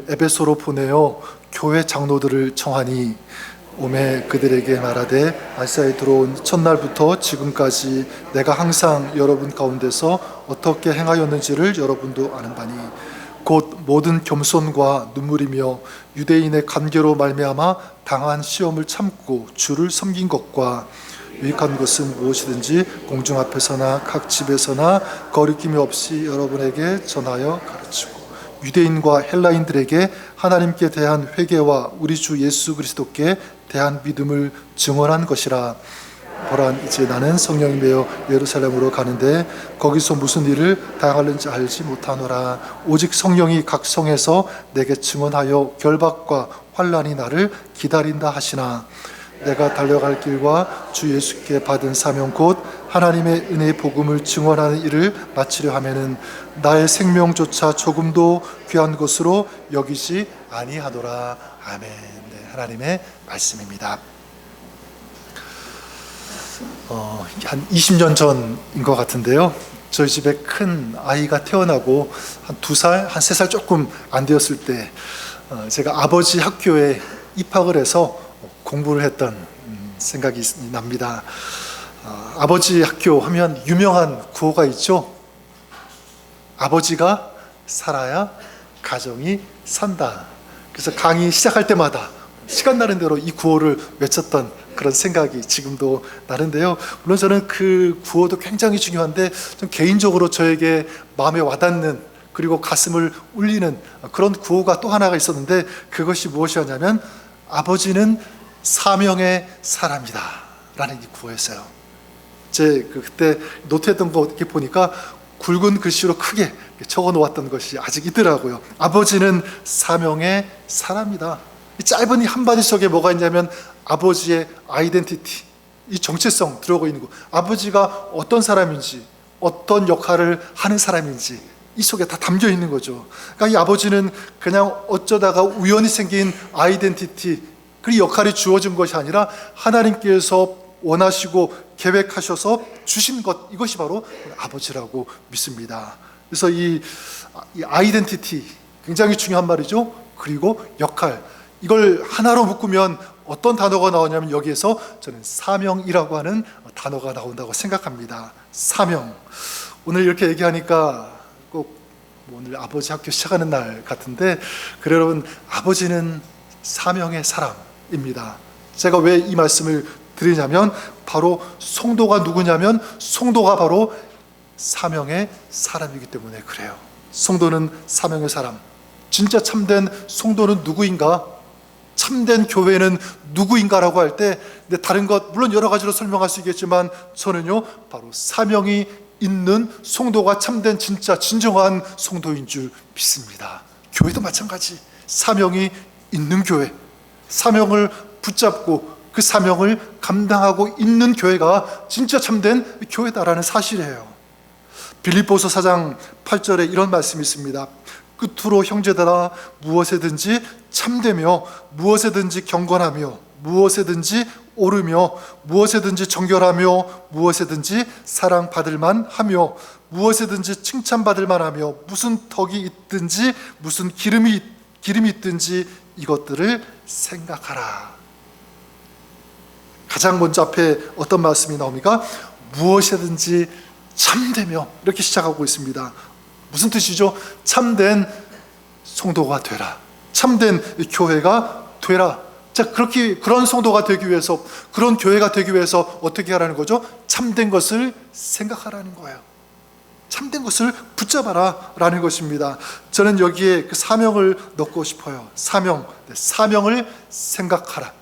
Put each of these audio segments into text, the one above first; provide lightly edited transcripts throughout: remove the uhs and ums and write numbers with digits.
에베소로 보내어 교회 장로들을 청하니 오매 그들에게 말하되 아시아에 들어온 첫날부터 지금까지 내가 항상 여러분 가운데서 어떻게 행하였는지를 여러분도 아는 바니 곧 모든 겸손과 눈물이며 유대인의 관계로 말미암아 당한 시험을 참고 주를 섬긴 것과 유익한 것은 무엇이든지 공중 앞에서나 각 집에서나 거리낌이 없이 여러분에게 전하여 가르치고 유대인과 헬라인들에게 하나님께 대한 회개와 우리 주 예수 그리스도께 대한 믿음을 증언한 것이라. 보란 이제 나는 성령이 메어 예루살렘으로 가는데 거기서 무슨 일을 당할는지 알지 못하노라. 오직 성령이 각 성에서 내게 증언하여 결박과 환난이 나를 기다린다 하시나 내가 달려갈 길과 주 예수께 받은 사명 곧 하나님의 은혜의 복음을 증언하는 일을 마치려 하면은 나의 생명조차 조금도 귀한 것으로 여기지 아니하노라. 아멘. 네, 하나님의 말씀입니다. 한 20년 전인 것 같은데요. 저희 집에 큰 아이가 태어나고 한 2살, 한 3살 조금 안 되었을 때 제가 아버지 학교에 입학을 해서 공부를 했던 생각이 납니다. 아버지 학교 하면 유명한 구호가 있죠. 아버지가 살아야 가정이 산다. 그래서 강의 시작할 때마다 시간 나는 대로 이 구호를 외쳤던 그런 생각이 지금도 나는데요. 물론 저는 그 구호도 굉장히 중요한데 좀 개인적으로 저에게 마음에 와닿는 그리고 가슴을 울리는 그런 구호가 또 하나가 있었는데 그것이 무엇이었냐면 아버지는 사명의 사람이다 라는 이 구호였어요. 그때 노트했던 거 이렇게 보니까 굵은 글씨로 크게 적어 놓았던 것이 아직 있더라고요. 아버지는 사명의 사람이다. 이 짧은 이 한마디 속에 뭐가 있냐면 아버지의 아이덴티티, 이 정체성 들어가 있는 거. 아버지가 어떤 사람인지, 어떤 역할을 하는 사람인지 이 속에 다 담겨 있는 거죠. 그러니까 이 아버지는 그냥 어쩌다가 우연히 생긴 아이덴티티, 그 역할이 주어진 것이 아니라 하나님께서 원하시고 계획하셔서 주신 것, 이것이 바로 아버지라고 믿습니다. 그래서 이 아이덴티티 굉장히 중요한 말이죠. 그리고 역할, 이걸 하나로 묶으면 어떤 단어가 나오냐면 여기에서 저는 사명이라고 하는 단어가 나온다고 생각합니다. 사명. 오늘 이렇게 얘기하니까 꼭 오늘 아버지 학교 시작하는 날 같은데, 그래 여러분, 아버지는 사명의 사람입니다. 제가 왜 이 말씀을 드리냐면 바로 성도가 누구냐면 성도가 바로 사명의 사람이기 때문에 그래요. 성도는 사명의 사람. 진짜 참된 성도는 누구인가? 참된 교회는 누구인가라고 할 때 다른 것 물론 여러 가지로 설명할 수 있겠지만 저는요 바로 사명이 있는 성도가 참된 진짜 진정한 성도인 줄 믿습니다. 교회도 마찬가지. 사명이 있는 교회, 사명을 붙잡고 그 사명을 감당하고 있는 교회가 진짜 참된 교회다라는 사실이에요. 빌립보서 4장 8절에 이런 말씀이 있습니다. 끝으로 형제들아 무엇에든지 참되며 무엇에든지 경건하며 무엇에든지 옳으며 무엇에든지 정결하며 무엇에든지 사랑받을 만하며 무엇에든지 칭찬받을 만하며 무슨 덕이 있든지 무슨 기름이 있든지 이것들을 생각하라. 가장 먼저 앞에 어떤 말씀이 나옵니까? 무엇이든지 참되며 이렇게 시작하고 있습니다. 무슨 뜻이죠? 참된 성도가 되라. 참된 교회가 되라. 자, 그런 성도가 되기 위해서, 그런 교회가 되기 위해서 어떻게 하라는 거죠? 참된 것을 생각하라는 거예요. 참된 것을 붙잡아라 라는 것입니다. 저는 여기에 그 사명을 넣고 싶어요. 사명을 생각하라.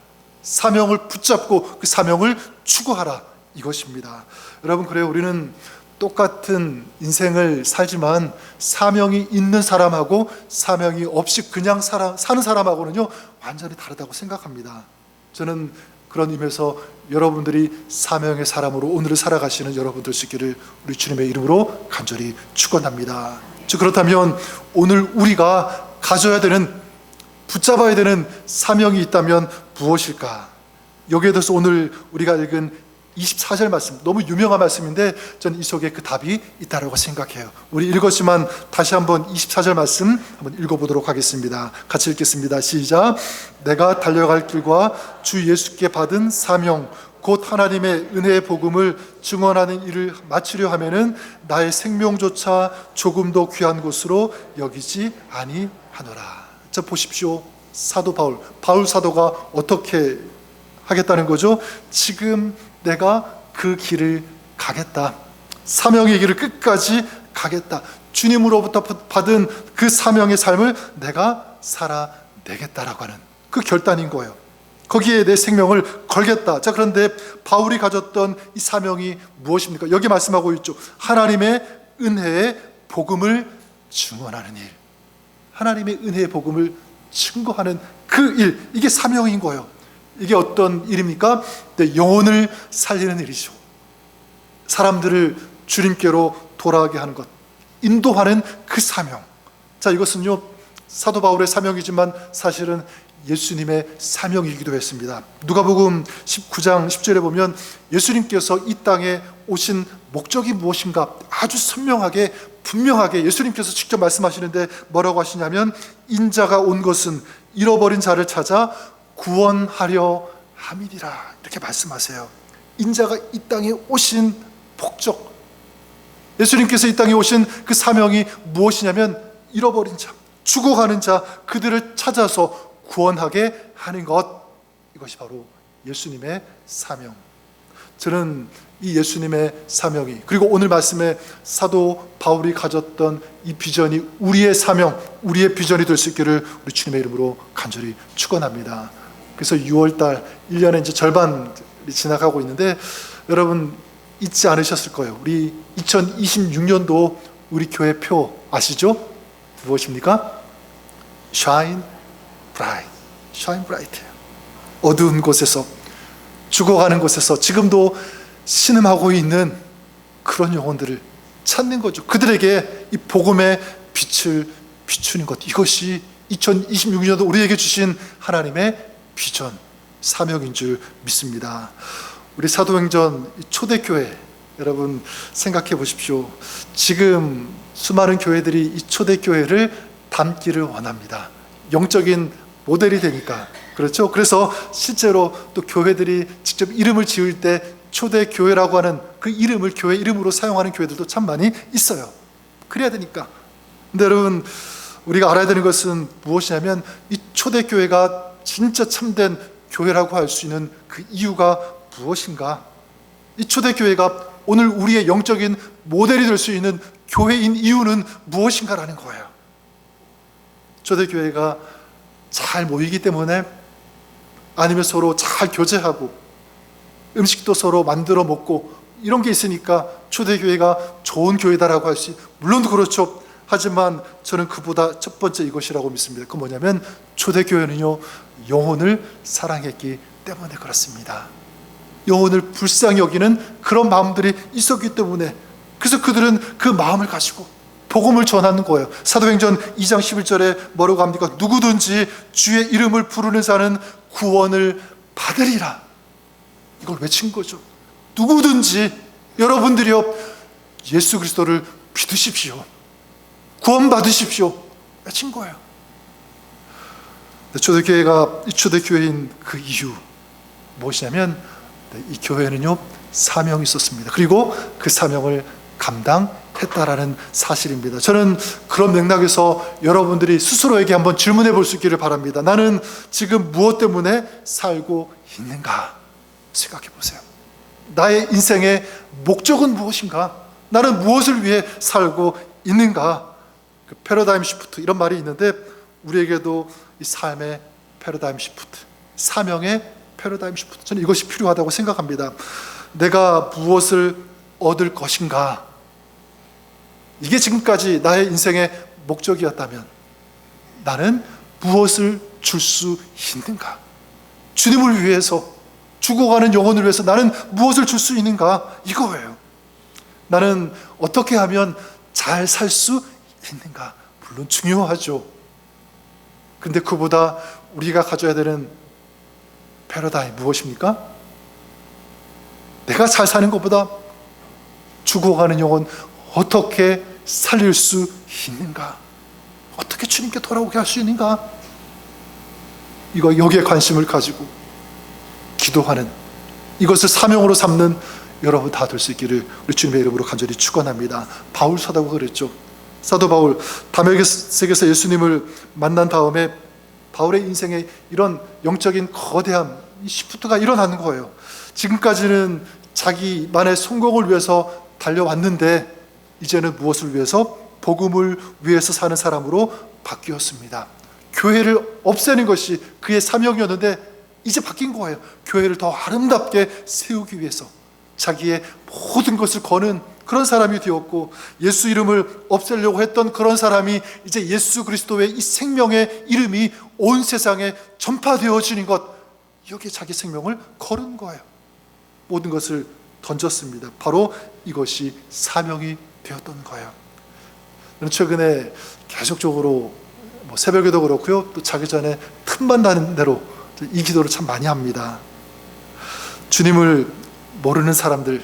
사명을 붙잡고 그 사명을 추구하라, 이것입니다. 여러분, 그래요. 우리는 똑같은 인생을 살지만 사명이 있는 사람하고 사명이 없이 그냥 사는 사람하고는요 완전히 다르다고 생각합니다. 저는 그런 의미에서 여러분들이 사명의 사람으로 오늘을 살아가시는 여러분들 되시기를 우리 주님의 이름으로 간절히 축원합니다. 그렇다면 오늘 우리가 가져야 되는, 붙잡아야 되는 사명이 있다면 무엇일까? 여기에 대해서 오늘 우리가 읽은 24절 말씀, 너무 유명한 말씀인데 저는 이 속에 그 답이 있다고 생각해요. 우리 읽었지만 다시 한번 24절 말씀 한번 읽어보도록 하겠습니다. 같이 읽겠습니다. 시작. 내가 달려갈 길과 주 예수께 받은 사명 곧 하나님의 은혜의 복음을 증언하는 일을 마치려 하면은 나의 생명조차 조금도 귀한 것으로 여기지 아니하노라. 자, 보십시오. 사도 바울 사도가 어떻게 하겠다는 거죠? 지금 내가 그 길을 가겠다. 사명의 길을 끝까지 가겠다. 주님으로부터 받은 그 사명의 삶을 내가 살아내겠다라고 하는 그 결단인 거예요. 거기에 내 생명을 걸겠다. 자, 그런데 바울이 가졌던 이 사명이 무엇입니까? 여기 말씀하고 있죠. 하나님의 은혜의 복음을 증언하는 일. 하나님의 은혜의 복음을 증거하는 그 일. 이게 사명인 거예요. 이게 어떤 일입니까? 영혼을 살리는 일이죠. 사람들을 주님께로 돌아가게 하는 것, 인도하는 그 사명. 자, 이것은요 사도 바울의 사명이지만 사실은 예수님의 사명이기도 했습니다. 누가복음 19장 10절에 보면 예수님께서 이 땅에 오신 목적이 무엇인가 아주 선명하게 분명하게 예수님께서 직접 말씀하시는데 뭐라고 하시냐면 인자가 온 것은 잃어버린 자를 찾아 구원하려 함이니라, 이렇게 말씀하세요. 인자가 이 땅에 오신 목적, 예수님께서 이 땅에 오신 그 사명이 무엇이냐면 잃어버린 자, 죽어가는 자, 그들을 찾아서 구원하게 하는 것, 이것이 바로 예수님의 사명. 저는 이 예수님의 사명이, 그리고 오늘 말씀에 사도 바울이 가졌던 이 비전이 우리의 사명, 우리의 비전이 될 수 있기를 우리 주님의 이름으로 간절히 축원합니다. 그래서 6월달 1년의 이제 절반이 지나가고 있는데 여러분 잊지 않으셨을 거예요. 우리 2026년도 우리 교회 표 아시죠? 무엇입니까? Shine bright, shine bright. 어두운 곳에서, 죽어가는 곳에서 지금도 신음하고 있는 그런 영혼들을 찾는 거죠. 그들에게 이 복음의 빛을 비추는 것, 이것이 2026년도 우리에게 주신 하나님의 비전, 사명인 줄 믿습니다. 우리 사도행전 초대교회 여러분 생각해 보십시오. 지금 수많은 교회들이 이 초대교회를 닮기를 원합니다. 영적인 모델이 되니까. 그렇죠? 그래서 실제로 또 교회들이 직접 이름을 지을 때 초대교회라고 하는 그 이름을 교회 이름으로 사용하는 교회들도 참 많이 있어요. 그래야 되니까. 근데 여러분 우리가 알아야 되는 것은 무엇이냐면 이 초대교회가 진짜 참된 교회라고 할 수 있는 그 이유가 무엇인가? 이 초대교회가 오늘 우리의 영적인 모델이 될 수 있는 교회인 이유는 무엇인가라는 거예요. 초대교회가 잘 모이기 때문에, 아니면 서로 잘 교제하고 음식도 서로 만들어 먹고 이런 게 있으니까 초대교회가 좋은 교회다라고 할 수, 물론 그렇죠. 하지만 저는 그보다 첫 번째 이것이라고 믿습니다. 그 뭐냐면 초대교회는요 영혼을 사랑했기 때문에 그렇습니다. 영혼을 불쌍히 여기는 그런 마음들이 있었기 때문에, 그래서 그들은 그 마음을 가지고 복음을 전하는 거예요. 사도행전 2장 11절에 뭐라고 합니까? 누구든지 주의 이름을 부르는 자는 구원을 받으리라. 이걸 외친 거죠. 누구든지 여러분들이요 예수 그리스도를 믿으십시오, 구원 받으십시오, 외친 거예요. 초대교회가 초대교회인 그 이유 무엇이냐면 이 교회는요 사명이 있었습니다. 그리고 그 사명을 감당했다라는 사실입니다. 저는 그런 맥락에서 여러분들이 스스로에게 한번 질문해 볼 수 있기를 바랍니다. 나는 지금 무엇 때문에 살고 있는가 생각해 보세요. 나의 인생의 목적은 무엇인가? 나는 무엇을 위해 살고 있는가? 그 패러다임 시프트 이런 말이 있는데 우리에게도 이 삶의 패러다임 시프트, 사명의 패러다임 시프트, 저는 이것이 필요하다고 생각합니다. 내가 무엇을 얻을 것인가? 이게 지금까지 나의 인생의 목적이었다면 나는 무엇을 줄 수 있는가? 주님을 위해서, 죽어가는 영혼을 위해서 나는 무엇을 줄 수 있는가? 이거예요. 나는 어떻게 하면 잘 살 수 있는가? 물론 중요하죠. 근데 그보다 우리가 가져야 되는 패러다임 무엇입니까? 내가 잘 사는 것보다 죽어가는 영혼 어떻게 살릴 수 있는가? 어떻게 주님께 돌아오게 할 수 있는가? 여기에 관심을 가지고 기도하는, 이것을 사명으로 삼는 여러분 다 될 수 있기를 우리 주님의 이름으로 간절히 축원합니다. 바울 사도가 그랬죠. 사도 바울, 다메섹에서 예수님을 만난 다음에 바울의 인생에 이런 영적인 거대한 시프트가 일어나는 거예요. 지금까지는 자기만의 성공을 위해서 달려왔는데 이제는 무엇을 위해서? 복음을 위해서 사는 사람으로 바뀌었습니다. 교회를 없애는 것이 그의 사명이었는데 이제 바뀐 거예요. 교회를 더 아름답게 세우기 위해서 자기의 모든 것을 거는 그런 사람이 되었고, 예수 이름을 없애려고 했던 그런 사람이 이제 예수 그리스도의 이 생명의 이름이 온 세상에 전파되어지는 것, 여기에 자기 생명을 거는 거예요. 모든 것을 던졌습니다. 바로 이것이 사명이 되었던 거예요. 저는 최근에 계속적으로 새벽에도 그렇고요, 또 자기 전에 틈만 나는 대로 이 기도를 참 많이 합니다. 주님을 모르는 사람들,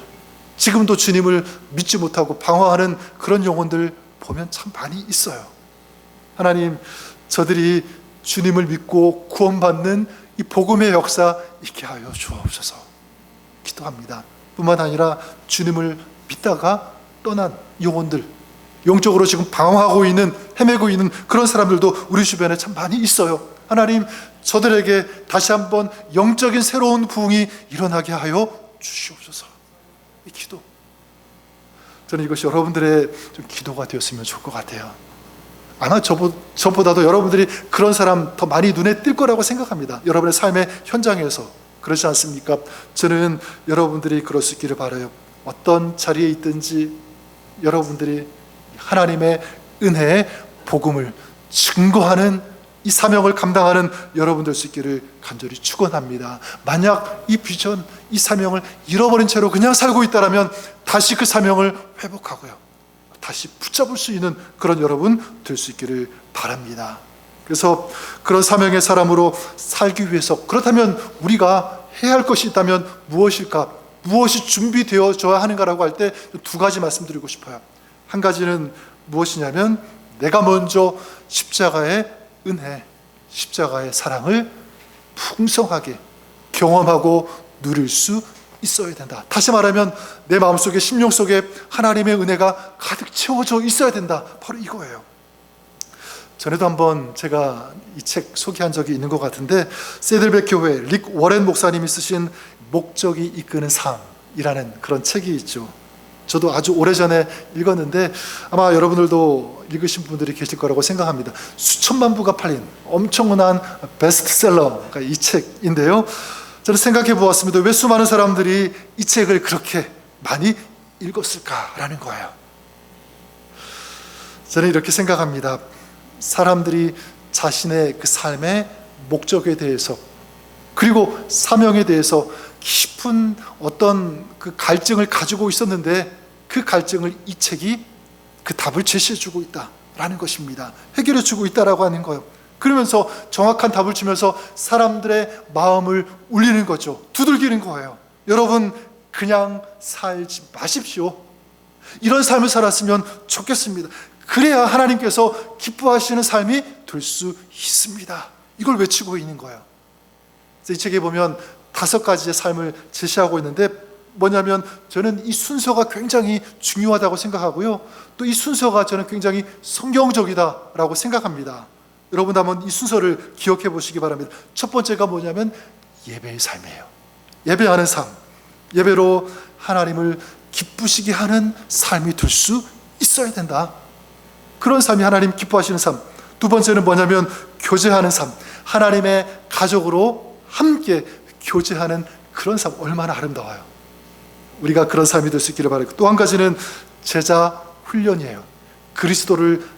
지금도 주님을 믿지 못하고 방황하는 그런 영혼들 보면 참 많이 있어요. 하나님, 저들이 주님을 믿고 구원받는 이 복음의 역사 있게 하여 주옵소서 기도합니다. 뿐만 아니라 주님을 믿다가 떠난 영혼들, 영적으로 지금 방황하고 있는, 헤매고 있는 그런 사람들도 우리 주변에 참 많이 있어요. 하나님, 저들에게 다시 한번 영적인 새로운 부흥이 일어나게 하여 주시옵소서. 이 기도, 저는 이것이 여러분들의 좀 기도가 되었으면 좋을 것 같아요. 아마 저보다도 여러분들이 그런 사람 더 많이 눈에 띌 거라고 생각합니다. 여러분의 삶의 현장에서. 그렇지 않습니까? 저는 여러분들이 그럴 수 있기를 바라요. 어떤 자리에 있든지 여러분들이 하나님의 은혜의 복음을 증거하는 이 사명을 감당하는 여러분 될 수 있기를 간절히 축원합니다. 만약 이 비전, 이 사명을 잃어버린 채로 그냥 살고 있다면 다시 그 사명을 회복하고요, 다시 붙잡을 수 있는 그런 여러분 될 수 있기를 바랍니다. 그래서 그런 사명의 사람으로 살기 위해서, 그렇다면 우리가 해야 할 것이 있다면 무엇일까? 무엇이 준비되어져야 하는가라고 할 때 두 가지 말씀드리고 싶어요. 한 가지는 무엇이냐면, 내가 먼저 십자가의 은혜, 십자가의 사랑을 풍성하게 경험하고 누릴 수 있어야 된다. 다시 말하면 내 마음속에, 심령 속에 하나님의 은혜가 가득 채워져 있어야 된다. 바로 이거예요. 전에도 한번 제가 이 책 소개한 적이 있는 것 같은데, 세들백 교회 릭 워렌 목사님이 쓰신 목적이 이끄는 삶이라는 그런 책이 있죠. 저도 아주 오래전에 읽었는데 아마 여러분들도 읽으신 분들이 계실 거라고 생각합니다. 수천만 부가 팔린 엄청난 베스트셀러가 이 책인데요, 저는 생각해 보았습니다. 왜 수많은 사람들이 이 책을 그렇게 많이 읽었을까라는 거예요. 저는 이렇게 생각합니다. 사람들이 자신의 그 삶의 목적에 대해서, 그리고 사명에 대해서 깊은 어떤 그 갈증을 가지고 있었는데, 그 갈증을 이 책이 그 답을 제시해주고 있다라는 것입니다. 해결해주고 있다라고 하는 거예요. 그러면서 정확한 답을 주면서 사람들의 마음을 울리는 거죠. 두들기는 거예요. 여러분, 그냥 살지 마십시오. 이런 삶을 살았으면 좋겠습니다. 그래야 하나님께서 기뻐하시는 삶이 될 수 있습니다. 이걸 외치고 있는 거예요. 이 책에 보면 5가지의 삶을 제시하고 있는데, 뭐냐면 저는 이 순서가 굉장히 중요하다고 생각하고요, 또 이 순서가 저는 굉장히 성경적이다라고 생각합니다. 여러분 한번 이 순서를 기억해 보시기 바랍니다. 첫 번째가 뭐냐면 예배의 삶이에요. 예배하는 삶, 예배로 하나님을 기쁘시게 하는 삶이 될 수 있어야 된다. 그런 삶이 하나님 기뻐하시는 삶. 두 번째는 뭐냐면 교제하는 삶, 하나님의 가족으로 함께 교제하는 그런 삶. 얼마나 아름다워요. 우리가 그런 삶이 될 수 있기를 바라고, 또 한 가지는 제자 훈련이에요. 그리스도를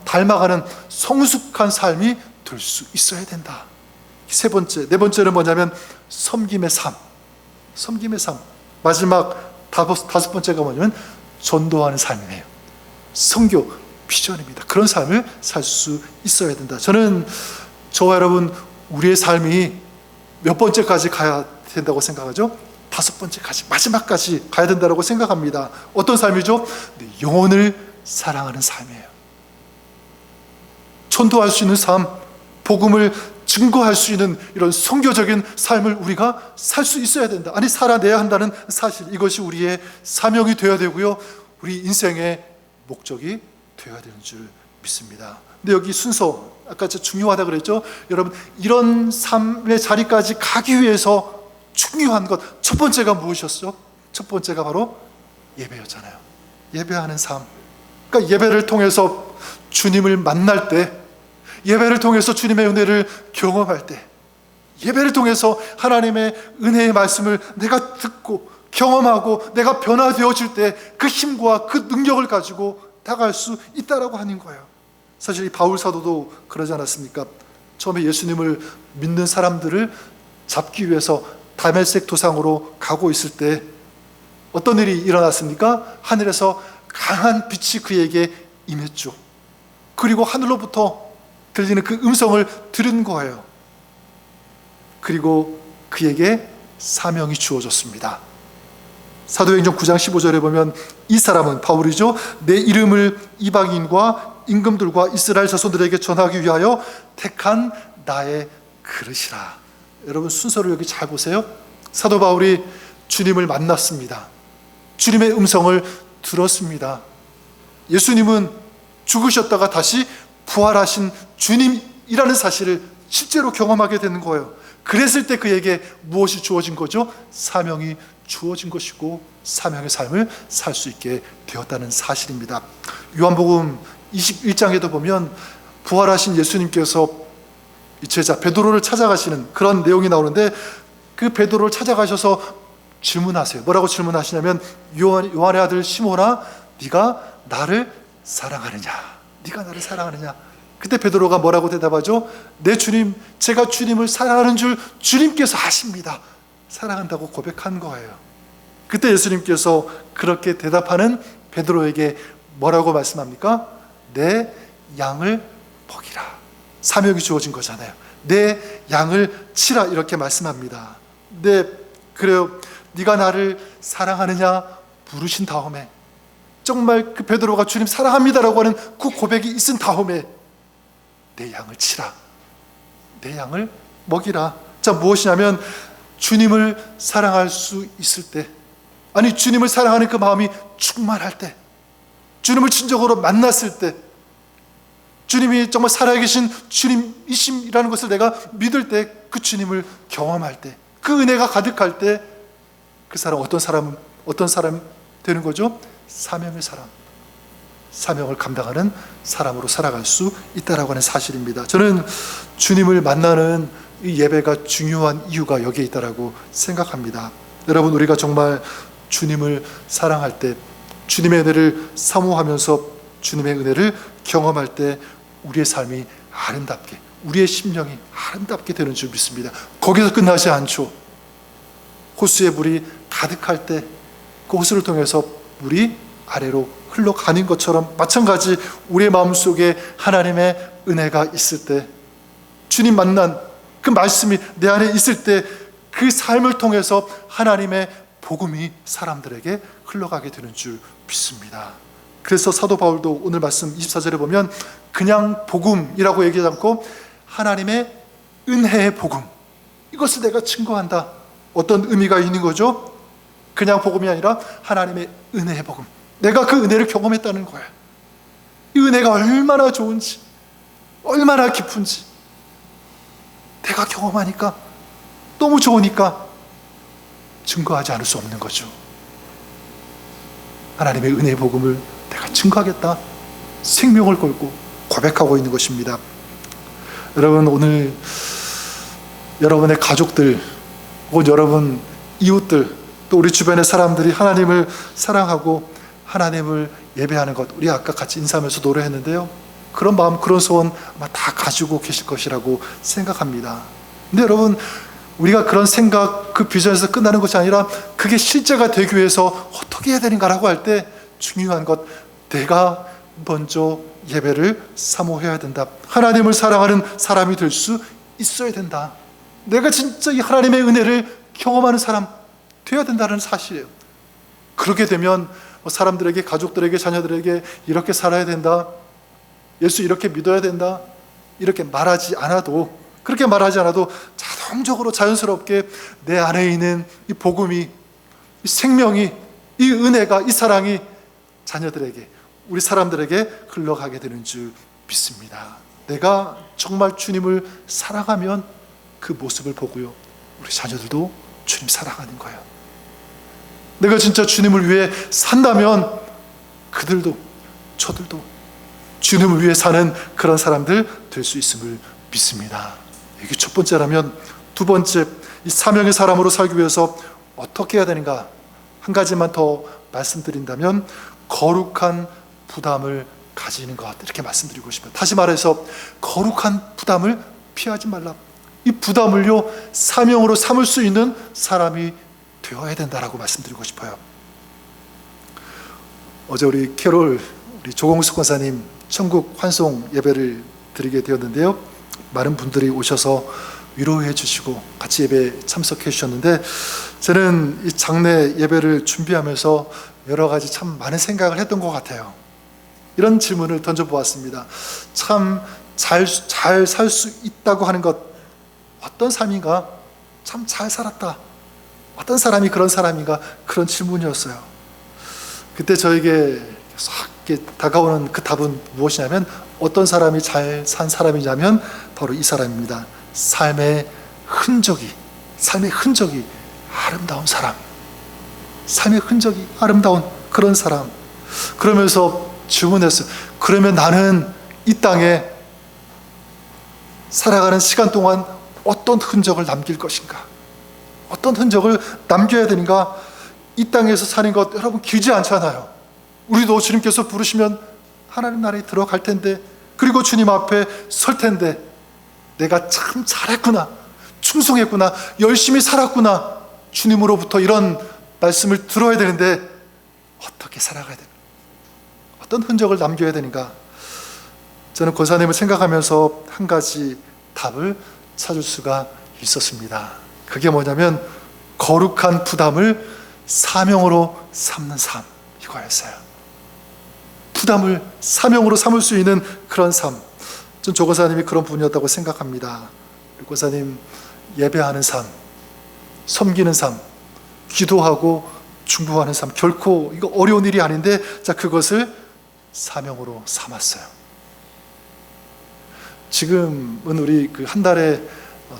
닮아가는 성숙한 삶이 될 수 있어야 된다. 세 번째, 네 번째는 뭐냐면 섬김의 삶. 섬김의 삶. 마지막 다섯 번째가 뭐냐면 전도하는 삶이에요. 선교 비전입니다. 그런 삶을 살 수 있어야 된다. 저는 저와 여러분, 우리의 삶이 몇 번째까지 가야 된다고 생각하죠? 다섯 번째까지, 마지막까지 가야 된다고 생각합니다. 어떤 삶이죠? 영혼을 사랑하는 삶이에요. 전도할 수 있는 삶, 복음을 증거할 수 있는 이런 선교적인 삶을 우리가 살 수 있어야 된다. 아니, 살아내야 한다는 사실, 이것이 우리의 사명이 되어야 되고요, 우리 인생의 목적이 되어야 되는 줄 믿습니다. 근데 여기 순서, 아까 중요하다 그랬죠? 여러분, 이런 삶의 자리까지 가기 위해서 중요한 것, 첫 번째가 무엇이었죠? 첫 번째가 바로 예배였잖아요. 예배하는 삶. 그러니까 예배를 통해서 주님을 만날 때, 예배를 통해서 주님의 은혜를 경험할 때, 예배를 통해서 하나님의 은혜의 말씀을 내가 듣고 경험하고 내가 변화되어질 때 그 힘과 그 능력을 가지고 다가갈 수 있다라고 하는 거예요. 사실 이 바울 사도도 그러지 않았습니까? 처음에 예수님을 믿는 사람들을 잡기 위해서 다메섹 도상으로 가고 있을 때 어떤 일이 일어났습니까? 하늘에서 강한 빛이 그에게 임했죠. 그리고 하늘로부터 들리는 그 음성을 들은 거예요. 그리고 그에게 사명이 주어졌습니다. 사도행전 9장 15절에 보면 이 사람은, 바울이죠, 내 이름을 이방인과 임금들과 이스라엘 자손들에게 전하기 위하여 택한 나의 그릇이라. 여러분, 순서를 여기 잘 보세요. 사도 바울이 주님을 만났습니다. 주님의 음성을 들었습니다. 예수님은 죽으셨다가 다시 부활하신 주님이라는 사실을 실제로 경험하게 되는 거예요. 그랬을 때 그에게 무엇이 주어진 거죠? 사명이 주어진 것이고 사명의 삶을 살 수 있게 되었다는 사실입니다. 요한복음 21장에도 보면 부활하신 예수님께서 이 제자 베드로를 찾아가시는 그런 내용이 나오는데, 그 베드로를 찾아가셔서 질문하세요. 뭐라고 질문하시냐면, 요한의 아들 시몬아, 네가 나를 사랑하느냐? 네가 나를 사랑하느냐? 그때 베드로가 뭐라고 대답하죠? 네 주님, 제가 주님을 사랑하는 줄 주님께서 아십니다. 사랑한다고 고백한 거예요. 그때 예수님께서 그렇게 대답하는 베드로에게 뭐라고 말씀합니까? 내 양을 먹이라. 사명이 주어진 거잖아요. 내 양을 치라, 이렇게 말씀합니다. 네, 그래요. 네가 나를 사랑하느냐 물으신 다음에, 정말 그 베드로가 주님 사랑합니다라고 하는 그 고백이 있은 다음에 내 양을 치라, 내 양을 먹이라. 자, 무엇이냐면 주님을 사랑할 수 있을 때, 아니 주님을 사랑하는 그 마음이 충만할 때, 주님을 진정으로 만났을 때, 주님이 정말 살아계신 주님이심이라는 것을 내가 믿을 때, 그 주님을 경험할 때, 그 은혜가 가득할 때, 그 사람 어떤 사람 되는 거죠? 사명의 사람, 사명을 감당하는 사람으로 살아갈 수 있다라고 하는 사실입니다. 저는 주님을 만나는 이 예배가 중요한 이유가 여기에 있다라고 생각합니다. 여러분, 우리가 정말 주님을 사랑할 때, 주님의 은혜를 사모하면서 주님의 은혜를 경험할 때 우리의 삶이 아름답게, 우리의 심령이 아름답게 되는 줄 믿습니다. 거기서 끝나지 않죠. 호수의 물이 가득할 때 그 호수를 통해서 물이 아래로 흘러가는 것처럼, 마찬가지 우리의 마음속에 하나님의 은혜가 있을 때, 주님 만난 그 말씀이 내 안에 있을 때, 그 삶을 통해서 하나님의 복음이 사람들에게 흘러가게 되는 줄 믿습니다. 그래서 사도 바울도 오늘 말씀 24절에 보면 그냥 복음이라고 얘기하지 않고 하나님의 은혜의 복음, 이것을 내가 증거한다. 어떤 의미가 있는 거죠? 그냥 복음이 아니라 하나님의 은혜의 복음, 내가 그 은혜를 경험했다는 거야. 이 은혜가 얼마나 좋은지, 얼마나 깊은지 내가 경험하니까, 너무 좋으니까 증거하지 않을 수 없는 거죠. 하나님의 은혜의 복음을 내가 증거하겠다, 생명을 걸고 고백하고 있는 것입니다. 여러분, 오늘 여러분의 가족들 혹은 여러분 이웃들, 또 우리 주변의 사람들이 하나님을 사랑하고 하나님을 예배하는 것, 우리 아까 같이 인사하면서 노래했는데요, 그런 마음, 그런 소원 아마 다 가지고 계실 것이라고 생각합니다. 근데 여러분, 우리가 그런 생각, 그 비전에서 끝나는 것이 아니라 그게 실제가 되기 위해서 어떻게 해야 되는가라고 할 때 중요한 것, 내가 먼저 예배를 사모해야 된다. 하나님을 사랑하는 사람이 될 수 있어야 된다. 내가 진짜 이 하나님의 은혜를 경험하는 사람, 되어야 된다는 사실이에요. 그렇게 되면 사람들에게, 가족들에게, 자녀들에게 이렇게 살아야 된다, 예수 이렇게 믿어야 된다, 이렇게 말하지 않아도, 그렇게 말하지 않아도 자동적으로 자연스럽게 내 안에 있는 이 복음이, 이 생명이, 이 은혜가, 이 사랑이 자녀들에게, 우리 사람들에게 흘러가게 되는 줄 믿습니다. 내가 정말 주님을 사랑하면 그 모습을 보고요, 우리 자녀들도 주님 사랑하는 거예요. 내가 진짜 주님을 위해 산다면 그들도, 저들도 주님을 위해 사는 그런 사람들 될 수 있음을 믿습니다. 이게 첫 번째라면, 두 번째, 이 사명의 사람으로 살기 위해서 어떻게 해야 되는가, 한 가지만 더 말씀드린다면 거룩한 부담을 가지는 것, 이렇게 말씀드리고 싶어요. 다시 말해서 거룩한 부담을 피하지 말라. 이 부담을요, 사명으로 삼을 수 있는 사람이 되어야 된다라고 말씀드리고 싶어요. 어제 우리 캐롤, 우리 조공숙 권사님 천국 환송 예배를 드리게 되었는데요, 많은 분들이 오셔서 위로해 주시고 같이 예배에 참석해 주셨는데, 저는 이 장례 예배를 준비하면서 여러 가지 참 많은 생각을 했던 것 같아요. 이런 질문을 던져보았습니다. 참 잘 살 수 있다고 하는 것, 어떤 삶인가? 참 잘 살았다, 어떤 사람이 그런 사람인가? 그런 질문이었어요. 그때 저에게 다가오는 그 답은 무엇이냐면, 어떤 사람이 잘 산 사람이냐면 바로 이 사람입니다. 삶의 흔적이 아름다운 사람, 삶의 흔적이 아름다운 그런 사람. 그러면서 질문했어요. 그러면 나는 이 땅에 살아가는 시간 동안 어떤 흔적을 남길 것인가? 어떤 흔적을 남겨야 되는가? 이 땅에서 사는 것 여러분 길지 않잖아요. 우리도 주님께서 부르시면 하나님 나라에 들어갈 텐데, 그리고 주님 앞에 설 텐데, 내가 참 잘했구나, 충성했구나, 열심히 살았구나, 주님으로부터 이런 말씀을 들어야 되는데 어떻게 살아가야 되는가? 어떤 흔적을 남겨야 되는가? 저는 권사님을 생각하면서 한 가지 답을 찾을 수가 있었습니다. 그게 뭐냐면 거룩한 부담을 사명으로 삼는 삶, 이거였어요. 부담을 사명으로 삼을 수 있는 그런 삶. 전 조 권사님이 그런 분이었다고 생각합니다. 권사님 예배하는 삶, 섬기는 삶, 기도하고 중보하는 삶, 결코 이거 어려운 일이 아닌데, 자, 그것을 사명으로 삼았어요. 지금은 우리 그 한 달에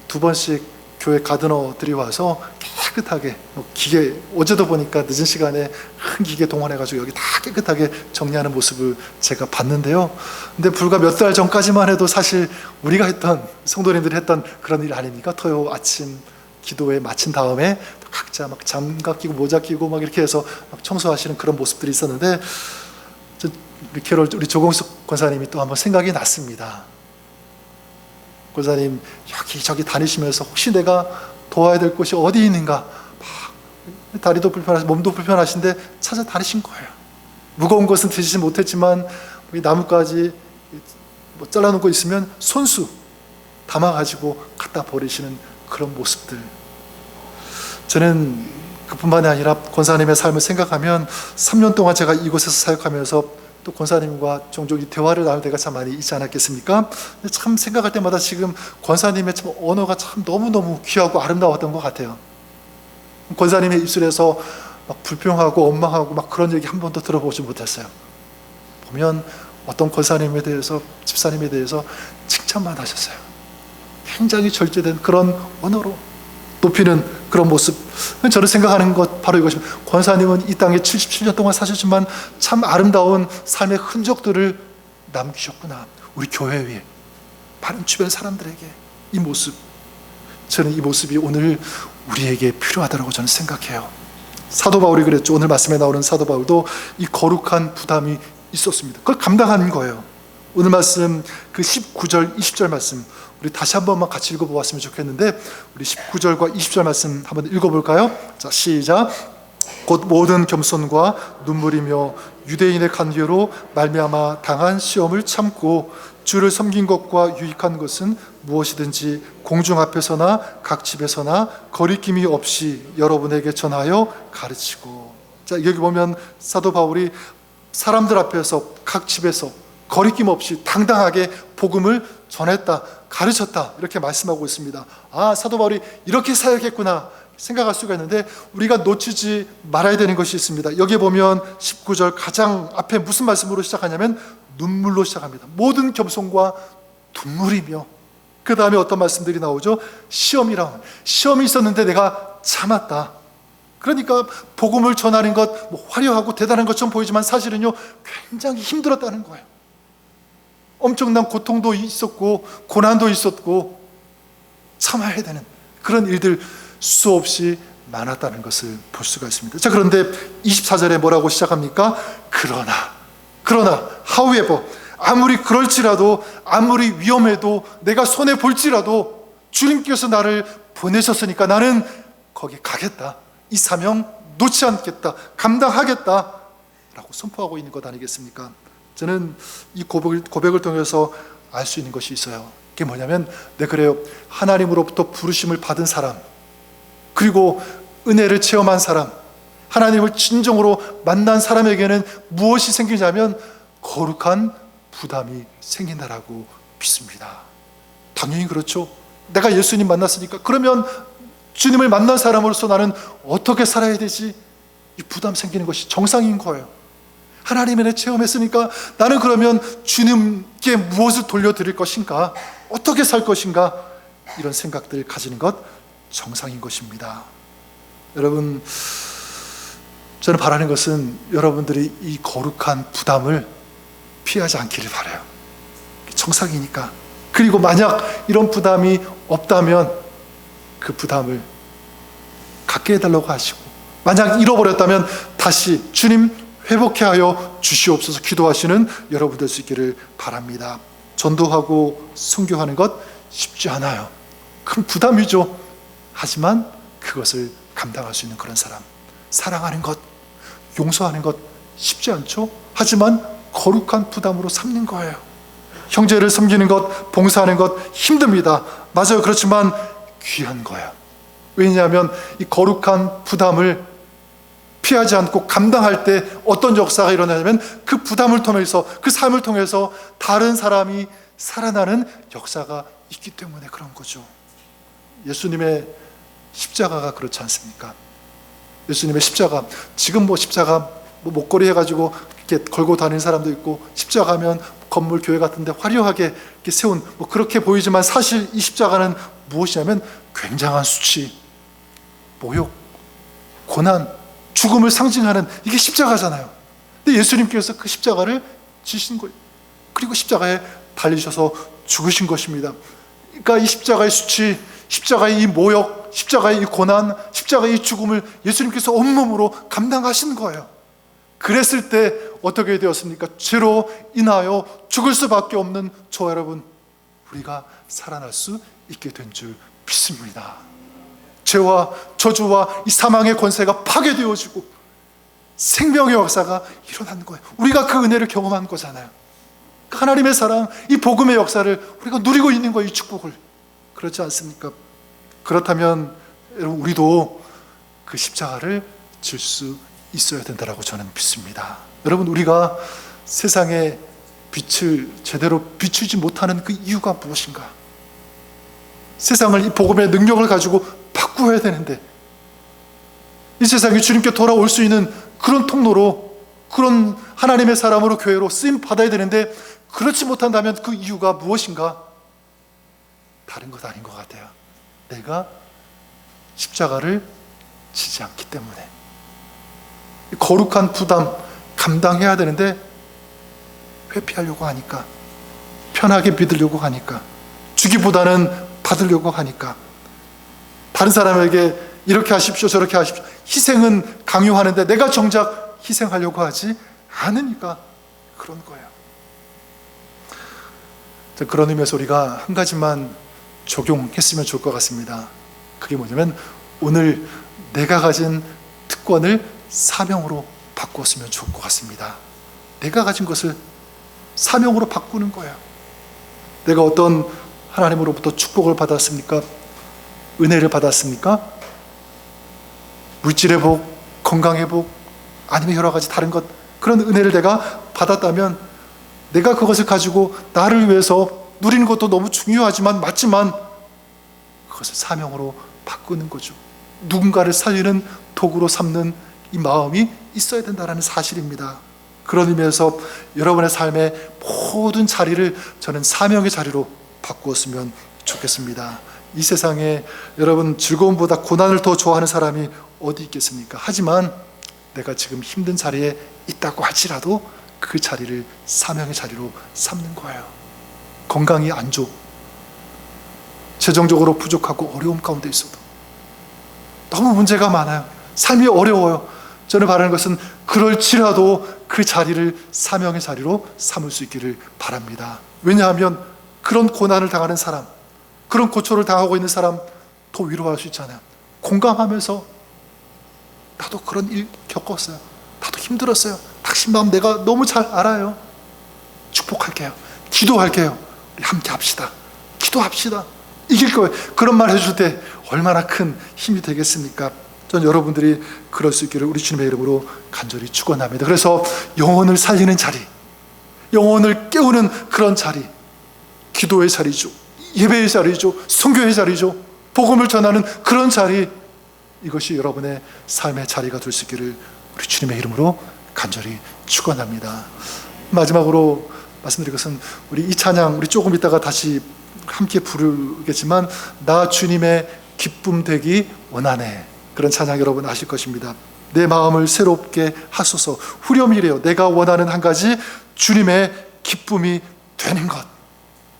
2번씩 교회 가드너들이 와서 깨끗하게, 기계, 어제도 보니까 늦은 시간에 큰 기계 동원해가지고 여기 다 깨끗하게 정리하는 모습을 제가 봤는데요. 근데 불과 몇 달 전까지만 해도 사실 우리가 했던, 성도님들이 했던 그런 일 아닙니까? 토요 아침 기도회 마친 다음에 각자 막 장갑 끼고 모자 끼고 막 이렇게 해서 막 청소하시는 그런 모습들이 있었는데, 우리 조공숙 권사님이 또 한번 생각이 났습니다. 권사님 여기저기 다니시면서 혹시 내가 도와야 될 곳이 어디 있는가, 막 다리도 불편하시고 몸도 불편하신데 찾아다니신 거예요. 무거운 것은 드시지 못했지만 우리 나뭇가지 뭐 잘라놓은 거 있으면 손수 담아가지고 갖다 버리시는 그런 모습들. 저는 그뿐만이 아니라 권사님의 삶을 생각하면 3년 동안 제가 이곳에서 사역하면서 또 권사님과 종종 대화를 나눌 때가 참 많이 있지 않았겠습니까? 근데 참 생각할 때마다 지금 권사님의 참 언어가 참 너무너무 귀하고 아름다웠던 것 같아요. 권사님의 입술에서 막 불평하고 원망하고 막 그런 얘기 한 번도 들어보지 못했어요. 보면 어떤 권사님에 대해서, 집사님에 대해서 칭찬만 하셨어요. 굉장히 절제된 그런 언어로 높이는 그런 모습. 저는 생각하는 것 바로 이것입니다. 권사님은 이 땅에 77년 동안 사셨지만 참 아름다운 삶의 흔적들을 남기셨구나. 우리 교회 위에, 많은 주변 사람들에게 이 모습, 저는 이 모습이 오늘 우리에게 필요하다고 저는 생각해요. 사도 바울이 그랬죠. 오늘 말씀에 나오는 사도 바울도 이 거룩한 부담이 있었습니다. 그걸 감당하는 거예요. 오늘 말씀 그 19절, 20절 말씀 우리 다시 한 번만 같이 읽어보았으면 좋겠는데, 우리 19절과 20절 말씀 한번 읽어볼까요? 자, 시작. 곧 모든 겸손과 눈물이며 유대인의 간교로 말미암아 당한 시험을 참고 주를 섬긴 것과 유익한 것은 무엇이든지 공중 앞에서나 각 집에서나 거리낌이 없이 여러분에게 전하여 가르치고. 자, 여기 보면 사도 바울이 사람들 앞에서 각 집에서 거리낌 없이 당당하게 복음을 전했다, 가르쳤다, 이렇게 말씀하고 있습니다. 아, 사도 바울이 이렇게 사역했구나 생각할 수가 있는데, 우리가 놓치지 말아야 되는 것이 있습니다. 여기 보면 19절 가장 앞에 무슨 말씀으로 시작하냐면 눈물로 시작합니다. 모든 겸손과 눈물이며, 그 다음에 어떤 말씀들이 나오죠? 시험이 있었는데 내가 참았다. 그러니까 복음을 전하는 것 화려하고 대단한 것처럼 보이지만 사실은요, 굉장히 힘들었다는 거예요. 엄청난 고통도 있었고 고난도 있었고 참아야 되는 그런 일들 수없이 많았다는 것을 볼 수가 있습니다. 자, 그런데 24절에 뭐라고 시작합니까? 그러나 however, 아무리 그럴지라도, 아무리 위험해도, 내가 손해 볼지라도 주님께서 나를 보내셨으니까 나는 거기 가겠다, 이 사명 놓지 않겠다, 감당하겠다 라고 선포하고 있는 것 아니겠습니까? 저는 이 고백을 통해서 알 수 있는 것이 있어요. 그게 뭐냐면, 네, 그래요, 하나님으로부터 부르심을 받은 사람, 그리고 은혜를 체험한 사람, 하나님을 진정으로 만난 사람에게는 무엇이 생기냐면 거룩한 부담이 생긴다라고 믿습니다. 당연히 그렇죠. 내가 예수님 만났으니까, 그러면 주님을 만난 사람으로서 나는 어떻게 살아야 되지? 이 부담 생기는 것이 정상인 거예요. 하나님의 은혜 체험했으니까 나는 그러면 주님께 무엇을 돌려드릴 것인가? 어떻게 살 것인가? 이런 생각들을 가지는 것 정상인 것입니다. 여러분, 저는 바라는 것은 여러분들이 이 거룩한 부담을 피하지 않기를 바라요. 정상이니까. 그리고 만약 이런 부담이 없다면 그 부담을 갖게 해달라고 하시고, 만약 잃어버렸다면 다시 주님 회복해 하여 주시옵소서 기도하시는 여러분 될 수 있기를 바랍니다. 전도하고 선교하는 것 쉽지 않아요. 큰 부담이죠. 하지만 그것을 감당할 수 있는 그런 사람, 사랑하는 것, 용서하는 것 쉽지 않죠. 하지만 거룩한 부담으로 삼는 거예요. 형제를 섬기는 것, 봉사하는 것 힘듭니다. 맞아요. 그렇지만 귀한 거예요. 왜냐하면 이 거룩한 부담을 피하지 않고 감당할 때 어떤 역사가 일어나냐면 그 부담을 통해서, 그 삶을 통해서 다른 사람이 살아나는 역사가 있기 때문에 그런 거죠. 예수님의 십자가가 그렇지 않습니까? 예수님의 십자가, 지금 십자가 목걸이 해가지고 이렇게 걸고 다니는 사람도 있고, 십자가면 건물 교회 같은데 화려하게 이렇게 세운 그렇게 보이지만 사실 이 십자가는 무엇이냐면 굉장한 수치, 모욕, 고난, 죽음을 상징하는 이게 십자가잖아요. 근데 예수님께서 그 십자가를 지신 거예요. 그리고 십자가에 달리셔서 죽으신 것입니다. 그러니까 이 십자가의 수치, 십자가의 이 모욕, 십자가의 이 고난, 십자가의 이 죽음을 예수님께서 온몸으로 감당하신 거예요. 그랬을 때 어떻게 되었습니까? 죄로 인하여 죽을 수밖에 없는 저와 여러분, 우리가 살아날 수 있게 된 줄 믿습니다. 죄와 저주와 이 사망의 권세가 파괴되어지고 생명의 역사가 일어나는 거예요. 우리가 그 은혜를 경험한 거잖아요. 하나님의 사랑, 이 복음의 역사를 우리가 누리고 있는 거예요. 이 축복을. 그렇지 않습니까? 그렇다면 여러분, 우리도 그 십자가를 질 수 있어야 된다고 저는 믿습니다. 여러분, 우리가 세상에 빛을 제대로 비추지 못하는 그 이유가 무엇인가? 세상을 이 복음의 능력을 가지고 바꾸어야 되는데, 이 세상이 주님께 돌아올 수 있는 그런 통로로, 그런 하나님의 사람으로 교회로 쓰임 받아야 되는데, 그렇지 못한다면 그 이유가 무엇인가? 다른 것 아닌 것 같아요. 내가 십자가를 지지 않기 때문에. 거룩한 부담 감당해야 되는데 회피하려고 하니까, 편하게 믿으려고 하니까, 주기보다는 받으려고 하니까, 다른 사람에게 이렇게 하십시오 저렇게 하십시오 희생은 강요하는데 내가 정작 희생하려고 하지 않으니까 그런 거예요. 그런 의미에서 우리가 한 가지만 적용했으면 좋을 것 같습니다. 그게 뭐냐면, 오늘 내가 가진 특권을 사명으로 바꾸었으면 좋을 것 같습니다. 내가 가진 것을 사명으로 바꾸는 거예요. 내가 어떤 하나님으로부터 축복을 받았습니까? 은혜를 받았습니까? 물질의 복, 건강의 복, 아니면 여러 가지 다른 것, 그런 은혜를 내가 받았다면 내가 그것을 가지고 나를 위해서 누리는 것도 너무 중요하지만 맞지만 그것을 사명으로 바꾸는 거죠. 누군가를 살리는 도구로 삼는 이 마음이 있어야 된다는 사실입니다. 그런 의미에서 여러분의 삶의 모든 자리를 저는 사명의 자리로 바꾸었으면 좋겠습니다. 이 세상에 여러분 즐거움보다 고난을 더 좋아하는 사람이 어디 있겠습니까? 하지만 내가 지금 힘든 자리에 있다고 할지라도 그 자리를 사명의 자리로 삼는 거예요. 건강이 안 좋고 재정적으로 부족하고 어려움 가운데 있어도 너무 문제가 많아요. 삶이 어려워요. 저는 바라는 것은 그럴지라도 그 자리를 사명의 자리로 삼을 수 있기를 바랍니다. 왜냐하면 그런 고난을 당하는 사람, 그런 고초를 당하고 있는 사람 더 위로할 수 있잖아요. 공감하면서 나도 그런 일 겪었어요. 나도 힘들었어요. 당신 마음 내가 너무 잘 알아요. 축복할게요. 기도할게요. 우리 함께 합시다. 기도합시다. 이길 거예요. 그런 말 해줄 때 얼마나 큰 힘이 되겠습니까? 전 여러분들이 그럴 수 있기를 우리 주님의 이름으로 간절히 축원합니다. 그래서 영혼을 살리는 자리, 영혼을 깨우는 그런 자리, 기도의 자리죠. 예배의 자리죠. 선교의 자리죠. 복음을 전하는 그런 자리, 이것이 여러분의 삶의 자리가 될 수 있기를 우리 주님의 이름으로 간절히 축원합니다. 마지막으로 말씀드릴 것은 우리 이 찬양 우리 조금 있다가 다시 함께 부르겠지만 나 주님의 기쁨 되기 원하네, 그런 찬양 여러분 아실 것입니다. 내 마음을 새롭게 하소서. 후렴이래요. 내가 원하는 한 가지 주님의 기쁨이 되는 것.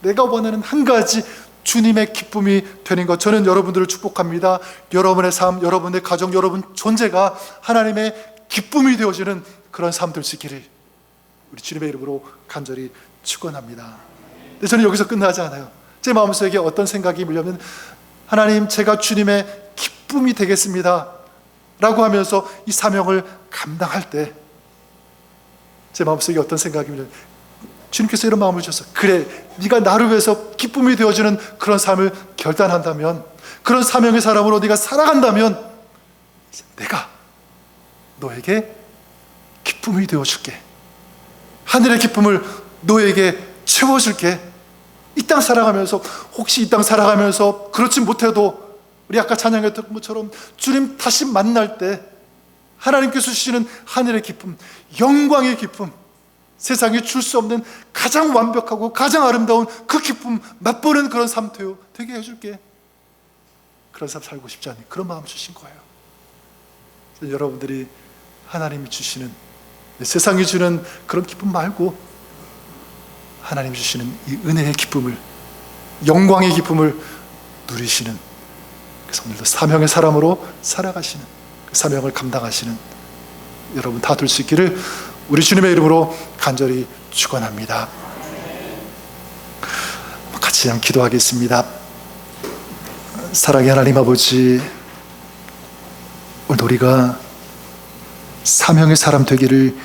내가 원하는 한 가지 주님의 기쁨이 되는 것. 저는 여러분들을 축복합니다. 여러분의 삶, 여러분의 가정, 여러분 존재가 하나님의 기쁨이 되어지는 그런 삶 될 수 있기를 우리 주님의 이름으로 간절히 축원합니다. 근데 저는 여기서 끝나지 않아요. 제 마음속에 어떤 생각이 밀려면 하나님 제가 주님의 기쁨이 되겠습니다 라고 하면서 이 사명을 감당할 때 제 마음속에 어떤 생각이 밀려면 주님께서 이런 마음을 주셔서 그래 네가 나를 위해서 기쁨이 되어지는 그런 삶을 결단한다면, 그런 사명의 사람으로 네가 살아간다면 내가 너에게 기쁨이 되어줄게. 하늘의 기쁨을 너에게 채워줄게. 이 땅 살아가면서 혹시 이 땅 살아가면서 그렇지 못해도 우리 아까 찬양했던 것처럼 주님 다시 만날 때 하나님께서 주시는 하늘의 기쁨, 영광의 기쁨, 세상에 줄 수 없는 가장 완벽하고 가장 아름다운 그 기쁨 맛보는 그런 삶 되게 해줄게. 그런 삶 살고 싶지 않니? 그런 마음 주신 거예요. 여러분들이 하나님이 주시는, 세상이 주는 그런 기쁨 말고 하나님이 주시는 이 은혜의 기쁨을, 영광의 기쁨을 누리시는, 그래서 오늘도 사명의 사람으로 살아가시는, 그 사명을 감당하시는 여러분 다 될 수 있기를 우리 주님의 이름으로 간절히 축원합니다. 같이 그냥 기도하겠습니다. 사랑의 하나님 아버지, 오늘 우리가 사명의 사람 되기를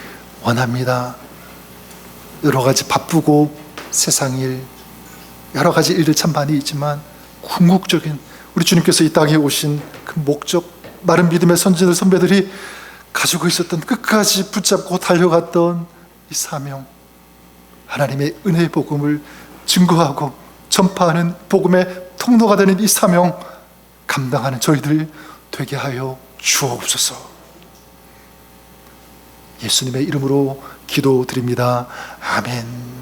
원합니다. 여러 가지 바쁘고 세상 일, 여러 가지 일들 참 많이 있지만 궁극적인 우리 주님께서 이 땅에 오신 그 목적, 많은 믿음의 선진들 선배들이 가지고 있었던, 끝까지 붙잡고 달려갔던 이 사명, 하나님의 은혜의 복음을 증거하고 전파하는 복음의 통로가 되는 이 사명 감당하는 저희들 되게 하여 주옵소서. 예수님의 이름으로 기도드립니다. 아멘.